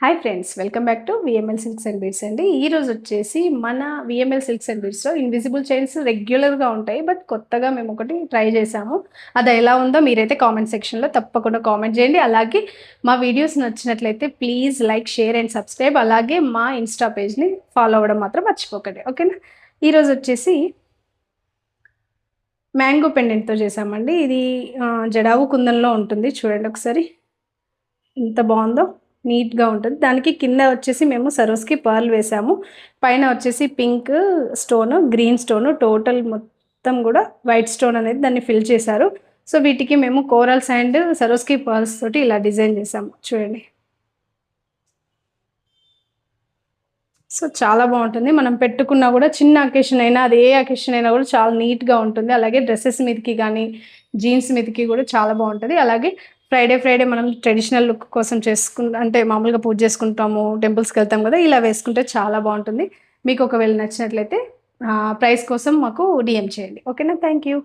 Hi friends, welcome back to VML silks and beads అండి. ఈ రోజు వచ్చేసి మన విఎంఎల్ సిల్క్స్ అండ్ బీడ్స్లో ఇన్విజిబుల్ చైన్స్ రెగ్యులర్గా ఉంటాయి, బట్ కొత్తగా మేము ఒకటి ట్రై చేసాము. అది ఎలా ఉందో మీరైతే కామెంట్ సెక్షన్లో తప్పకుండా కామెంట్ చేయండి. అలాగే మా వీడియోస్ నచ్చినట్లయితే please like, share and subscribe. అలాగే మా ఇన్స్టా పేజ్ని ఫాలో అవ్వడం మాత్రం మర్చిపోకండి, ఓకేనా. ఈరోజు వచ్చేసి మ్యాంగో పెండెంట్తో చేసామండి. ఇది జడావు కుందన్లో ఉంటుంది, చూడండి ఒకసారి ఎంత బాగుందో, నీట్గా ఉంటుంది. దానికి కింద వచ్చేసి మేము సరోస్కి పర్ల్ వేసాము, పైన వచ్చేసి pink stone, green stone, total మొత్తం కూడా వైట్ స్టోన్ అనేది దాన్ని ఫిల్ చేశారు. సో వీటికి మేము కోరల్స్ అండ్ సరోస్కి పర్ల్స్ తోటి ఇలా డిజైన్ చేసాము, చూడండి. సో చాలా బాగుంటుంది. మనం పెట్టుకున్నా కూడా చిన్న అకేషన్ అయినా, అది ఏ అకేషన్ అయినా కూడా చాలా నీట్గా ఉంటుంది. అలాగే డ్రెస్సెస్ మీదకి కానీ జీన్స్ మీదకి కూడా చాలా బాగుంటుంది. అలాగే ఫ్రైడే మనం ట్రెడిషనల్ లుక్ కోసం అంటే మామూలుగా పూజ చేసుకుంటాము, టెంపుల్స్కి వెళ్తాం కదా, ఇలా వేసుకుంటే చాలా బాగుంటుంది. మీకు ఒకవేళ నచ్చినట్లయితే ప్రైస్ కోసం మాకు డిఎం చేయండి, ఓకేనా. Thank you.